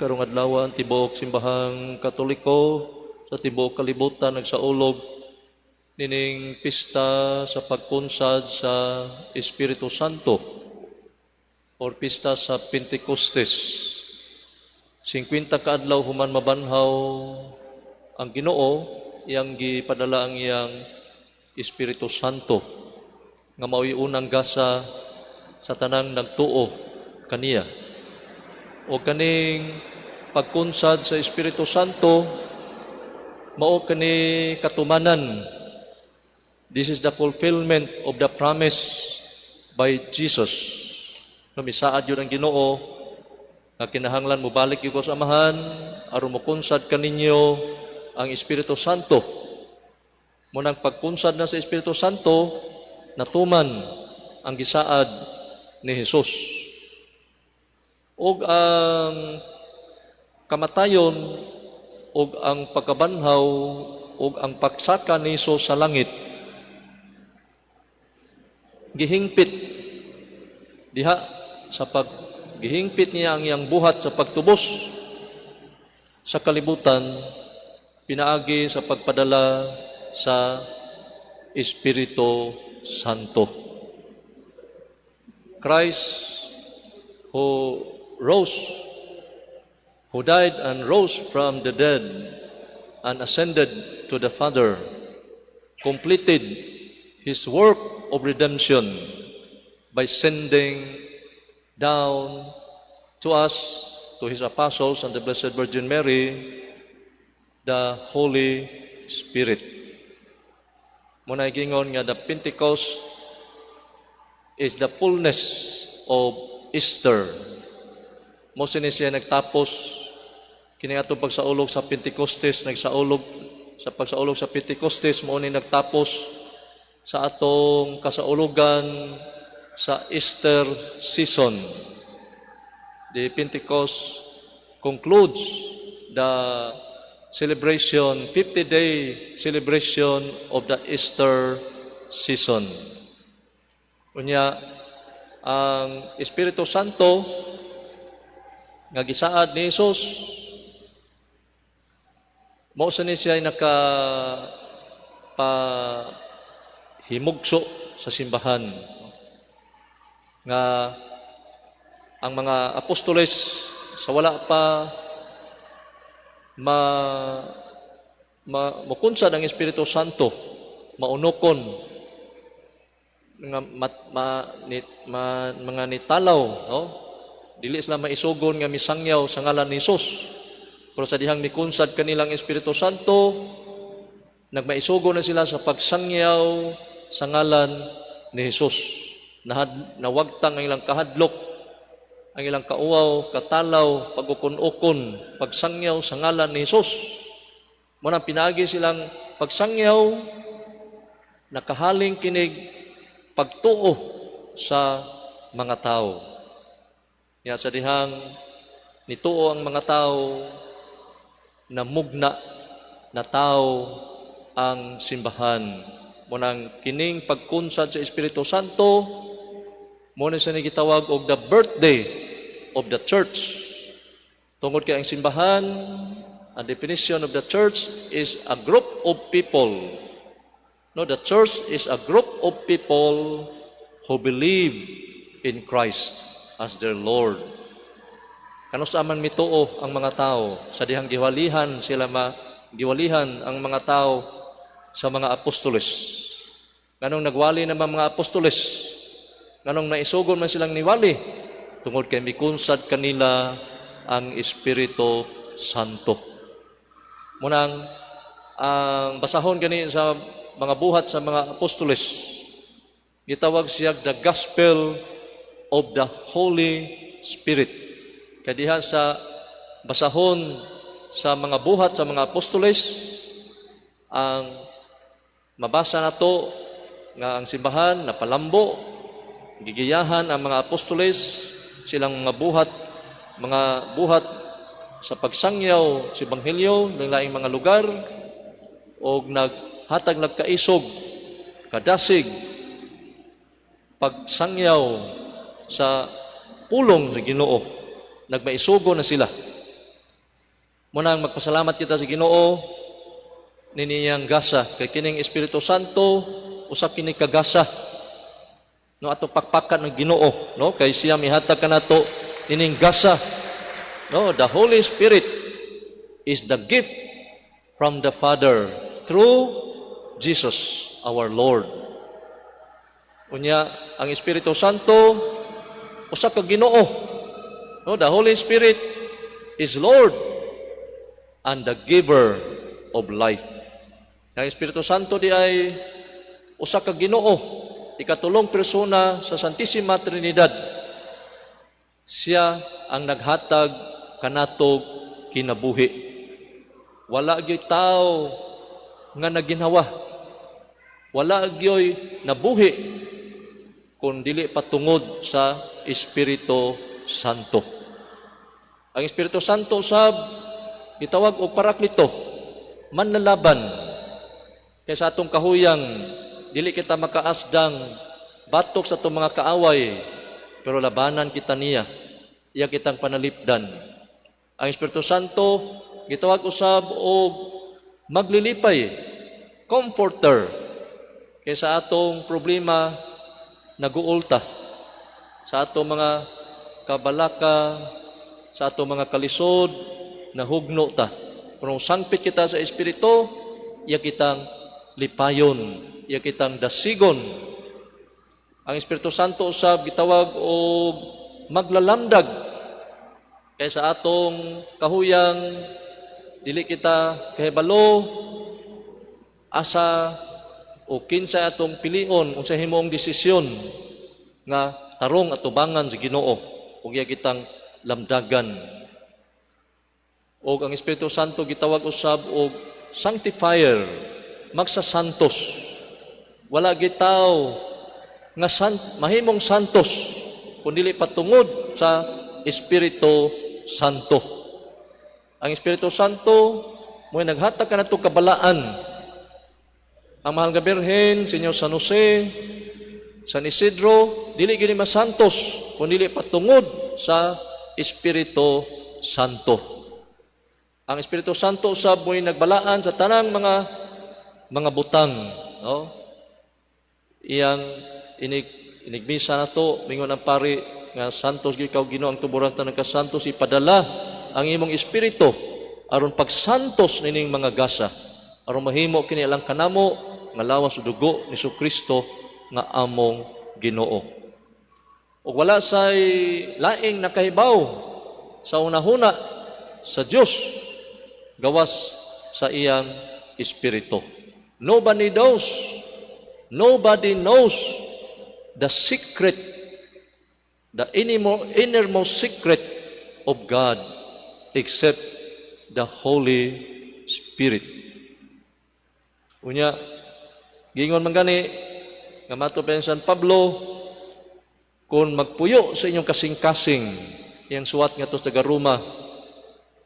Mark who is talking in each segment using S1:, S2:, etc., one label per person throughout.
S1: Karong adlaw ang tibuok simbahang Katoliko sa tibuok kalibutan nagsaulog nining pista sa pagkunsad sa Espiritu Santo or pista sa Pentecostes. 50 ka adlaw human mabanhaw ang Ginoo, iyang gipadala ang iyang Espiritu Santo nga mao'y unang gasa sa tanang nagtuo kaniya. O kaning pagkunsad sa Espiritu Santo mao kani katumanan. This is the fulfillment of the promise by Jesus. Misaad yun ang Ginoo nga kinahanglan mo balik yung sa Amahan aron mo kunsad kaninyo ang Espiritu Santo. Munang pagkunsad na sa Espiritu Santo, natuman ang gisaad ni Jesus. Og ang kamatayon, og ang pagkabanhaw, og ang pagsaka ni Jesus sa langit, gihingpit diha sa paggihingpit niya ang iyang buhat sa pagtubos sa kalibutan, pinaagi sa pagpadala sa Espiritu Santo. Christ who died and rose from the dead and ascended to the Father, completed His work of redemption by sending down to us, to His apostles and the Blessed Virgin Mary, the Holy Spirit. Muna gingon nga the Pentecost is the fullness of Easter. Mo sini siya nagtapos kini atong pagsaulog sa Pentecostes, sa pagsaulog sa Pentecostes mo ni nagtapos sa atong kasaulugan sa Easter season. The Pentecost concludes the celebration, 50-day celebration of the Easter season. Unya, ang Espiritu Santo nga gisaad ni Jesus, mao sa ni siya himugso sa simbahan nga ang mga apostoles sa wala pa makunsad ang Espiritu Santo, maunokon mga nitalaw, no? Dili sila maisugon nga misangyaw sa ngalan ni Jesus. Pero sa dihang mikunsad kanilang Espiritu Santo, nagmaisugo na sila sa pagsangyaw sa ngalan ni Jesus. Nawagtang ang ilang kahadlok, ang ilang kauaw, katalaw, pagukon-ukon, pagsangyaw sa ngalan ni Jesus. Muna pinagi silang pagsangyaw, nakahaling kinig pagtuo sa mga tao. Ya sa dihang nituo ang mga tao, namugna na tao ang simbahan. Munang kining pagkunsad sa Espiritu Santo, muna sa gitawag og the birthday of the church. Tungod kay ang simbahan, ang definition of the church is a group of people. No, the church is a group of people who believe in Christ as their Lord. Kanus aman mituo ang mga tao sa dihang giwalihan ang mga tao sa mga apostoles. Nganong nagwali naman mga apostoles, nganong naisugon man silang niwali, tungod kay mikunsad kanila ang Espiritu Santo. Munang ang basahon gani sa mga buhat sa mga apostoles, gitawag siya the Gospel of the Holy Spirit. Kadiha sa basahon sa mga buhat sa mga apostoles, ang mabasa nato nga ang simbahan napalambo, gigiyahan ang mga apostoles silang mga buhat sa pagsangyaw sa Ebanghelyo ng laing mga lugar, o hatag nagkaisog, kadasig, pagsangyaw sa pulong sa Ginoo, nagmaisugo na sila Munang magpasalamat kita sa Ginoo niniyang gasa kay kining Espiritu Santo usa kini kagasa no ato pakpakan ng Ginoo no kay siya mihatag kanato ining gasa no. The Holy Spirit is the gift from the Father through Jesus our Lord. Unya ang Espiritu Santo usa ka Ginoo no. The Holy Spirit is Lord and the giver of life. Ang Espiritu Santo di ay usa ka Ginoo, ikatulong persona sa Santissima Trinidad. Siya ang naghatag kanatog kinabuhi. Wala gyud tao nga naginhawa. Wala gyud nabuhi kung dili patungod sa Espiritu Santo. Ang Espiritu Santo sab gitawag og Paraklito, manlalaban. Kaya sa atong kahuyang, dili kita makaasdang batok sa atong mga kaaway, pero labanan kita niya, iya kitang panalipdan. Ang Espiritu Santo, gitawag usab og maglilipay, comforter. Kaya sa atong problema, naguulta. Sa atong mga kabalaka, sa atong mga kalisod, nahugno ta. Kung sangpit kita sa Espiritu, iya kitang lipayon, iya kitang dasigon. Ang Espiritu Santo usab gitawag og maglalamdag. Kaya sa atong kahuyang, dili kita kahibalo, asa o kinsa atong pilion, unsa himong desisyon nga tarong atubangan sa Ginoo, ug iya kitang lamdagan. O ang Espiritu Santo gitawag usab og sanctifier, magsasantos. Wala gitaw nga mahimong santos kundi patungod sa Espiritu Santo. Ang Espiritu Santo mo'y naghatag kanato kabalaan. Ang mahal nga Birhen, Senyor San Jose, San Isidro, dili gini masantos kundi patungod sa Espiritu Santo. Ang Espiritu Santo usab mo'y nagbalaan sa tanang mga butang, no? Iyang inigmisa na to, mingon ang pari nga santos gyud kaw Ginoo ang tuburan tanang kasantos, ipadala ang imong espiritu aron pagsantos nining mga gasa, aron mahimo kini lang kanamo nga lawas sa dugo ni Jesucristo nga among Ginoo. Ug wala say laing nakahibaw sa unahuna sa Dios gawas sa iyang espiritu. Nobody knows the secret, the innermost secret of God except the Holy Spirit. Unya, gingon man gani, nga mato pa San Pablo, kung magpuyo sa inyong kasing-kasing, iyang suwat nga to sa Roma,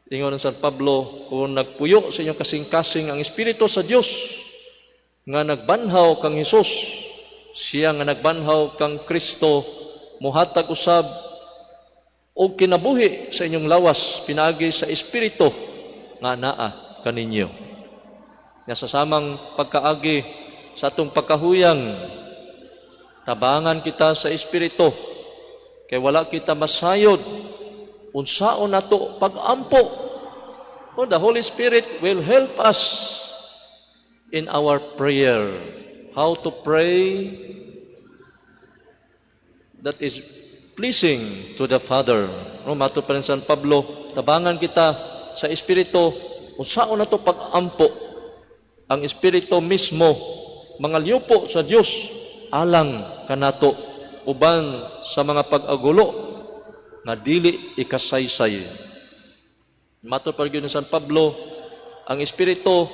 S1: ingon ng San Pablo, kung nagpuyo sa inyong kasing-kasing ang Espiritu sa Diyos, nga nagbanhaw kang Hesus, siya nga nagbanhaw kang Kristo, muhatag usab o kinabuhi sa inyong lawas, pinagi sa Espiritu, nga naa kaninyo. Nga sa samang pagkaagi sa atong pagkahuyang, tabangan kita sa Espiritu, kay wala kita masayod, unsaon nato pag-ampo. Oh, the Holy Spirit will help us in our prayer. How to pray that is pleasing to the Father. No, mato pa rin San Pablo, tabangan kita sa Espiritu, unsaon nato pag-ampo. Ang Espiritu mismo, mga liupo sa Dios, alang kanato, uban sa mga pag-agulo, nga dili ikasaysay. Mato pa rin ni San Pablo, ang Espiritu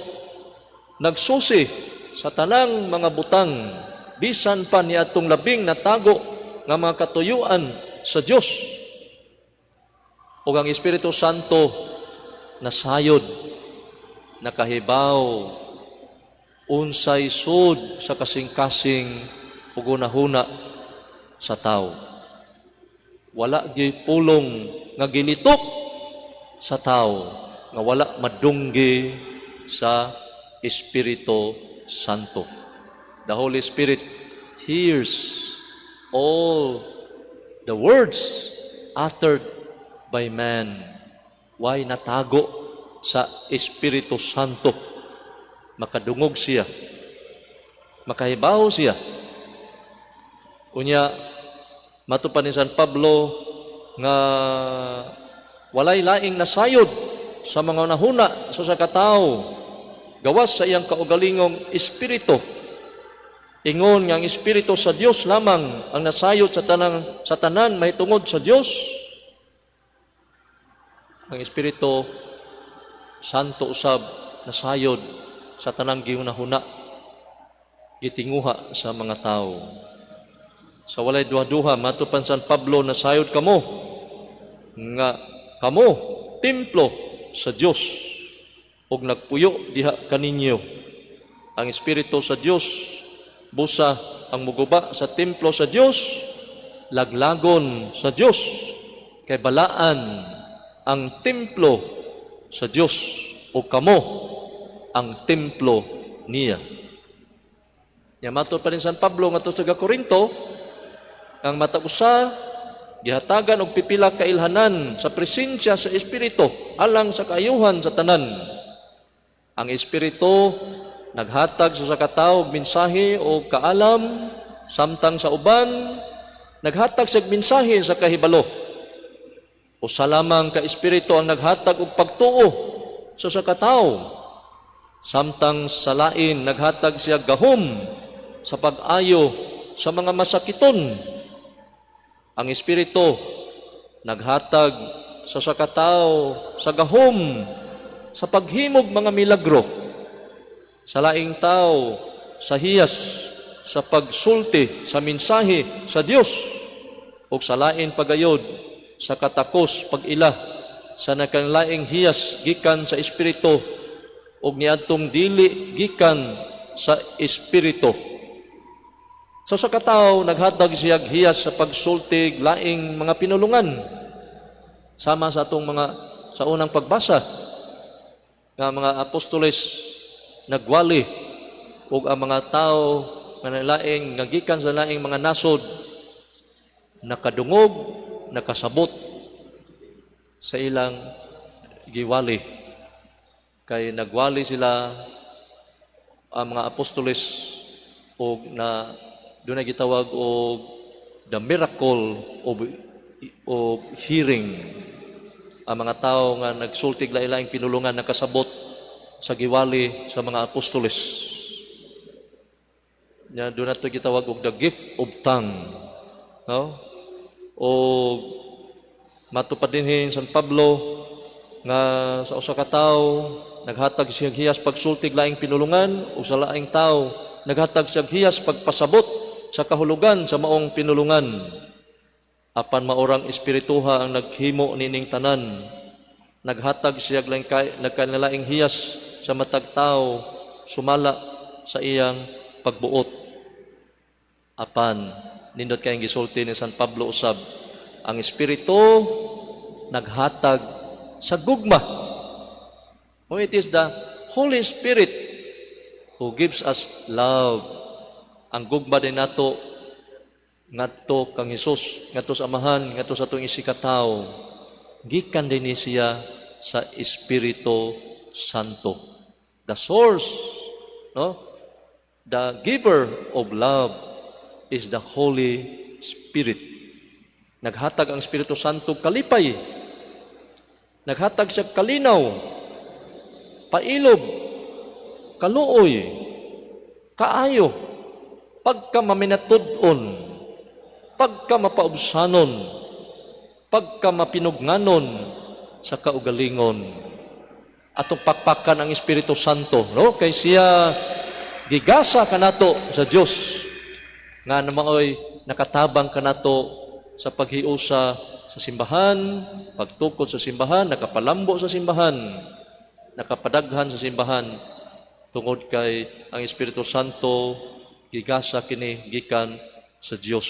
S1: nagsusi sa tanang mga butang, bisan pa ni atong labing natago nga mga katuyuan sa Dios. O ang Espiritu Santo nasayod, nakahibaw, unsay sud sa kasing-kasing ug hunahuna sa tao. Wala di pulong nga gilitok sa tao, nga wala madunggi sa Espiritu Santo. The Holy Spirit hears all the words uttered by man. Why natago sa Espiritu Santo? Makadungog siya, makahibaw siya. Unya, matupan ni San Pablo nga walay laing nasayod sa mga nahuna sa katao gawas sa iyang kaugalingong espiritu. Ingon nga ang espiritu sa Dios lamang ang nasayod sa tanan mahitungod sa Dios. Ang Espiritu Santo usab nasayod sa tanang gihunahuna gitinguha sa mga tao. Sa walay duha-duha matupan San Pablo nasayod kamo nga kamo templo sa Dios ug nagpuyo diha kaninyo. Ang Espiritu sa Dios busa ang muguba sa templo sa Dios, laglagon sa Dios, kay balaan ang templo sa Dios o kamo ang templo niya. Yamato pa rin San Pablo nga to sa Korinto, ang matag-usa gihatagan og pipila ka ilhanan sa presensya sa Espiritu alang sa kaayuhan sa tanan. Ang Espiritu naghatag sa katawo og mensahe o kaalam, samtang sa uban naghatag sa mensahe sa kahibalo. Usa lamang ka Espiritu ang naghatag og pagtuo sa katawo, samtang sa lain naghatag siya gahom sa pag-ayo sa mga masakiton. Ang Espiritu naghatag sa katawo sa gahom sa paghimog mga milagro. Sa laing tao sa hiyas sa pagsulti sa mensahe sa Dios o sa lain pagayod sa katakos pag-ila sa nakanlaing hiyas gikan sa Espiritu ug niadtong dili gikan sa Espiritu. Sa katawo naghatag siya hiyas sa pagsulti laing mga pinulungan sama sa atong mga sa unang pagbasa nga mga apostoles nagwali ug ang mga tao nga laing nagikan sa laing mga nasod nakadungog, nakasabot sa ilang giwali. Kay nagwali sila ang mga apostoles ug na doon na gitawag og the miracle of hearing. Ang mga tao nga nagsultig lain-laing pinulungan nakasabot sa giwali sa mga apostoles. Doon na ito gitawag og the gift of tongue. No? O matupad din San Pablo nga sa usa ka tawo naghatag siya hiyas pagsultig laing pinulungan o sa laing tawo naghatag siya hiyas pagpasabot sa kahulugan sa maong pinulungan. Apan maorang espirituha ang naghimo nining tanan. Naghatag siya nagkanilaing hiyas sa matag tao sumala sa iyang pagbuot. Apan nindot kayong gisulti ni San Pablo usab, ang Espiritu naghatag sa gugma. It is the Holy Spirit who gives us love. Ang gugma din nato ngadto kang Hesus, ngadto sa Amahan, ngadto sa atong isikataw, gikan din siya sa Espiritu Santo. The source, no? The giver of love is the Holy Spirit. Naghatag ang Espiritu Santo kalipay. Naghatag siya kalinaw, pailob, kaluoy, kaayo, pagka maminatud-on, pagka mapaubsanon, pagka mapinugnanon sa kaugalingon. Atong pakpakan ang Espiritu Santo, no? Kay siya gigasa kanato sa Dios nga namaoy nakatabang kanato sa paghiusa sa simbahan, pagtukod sa simbahan, nakapalambo sa simbahan, nakapadaghan sa simbahan tungod kay ang Espiritu Santo gigasa kini gikan sa Dios.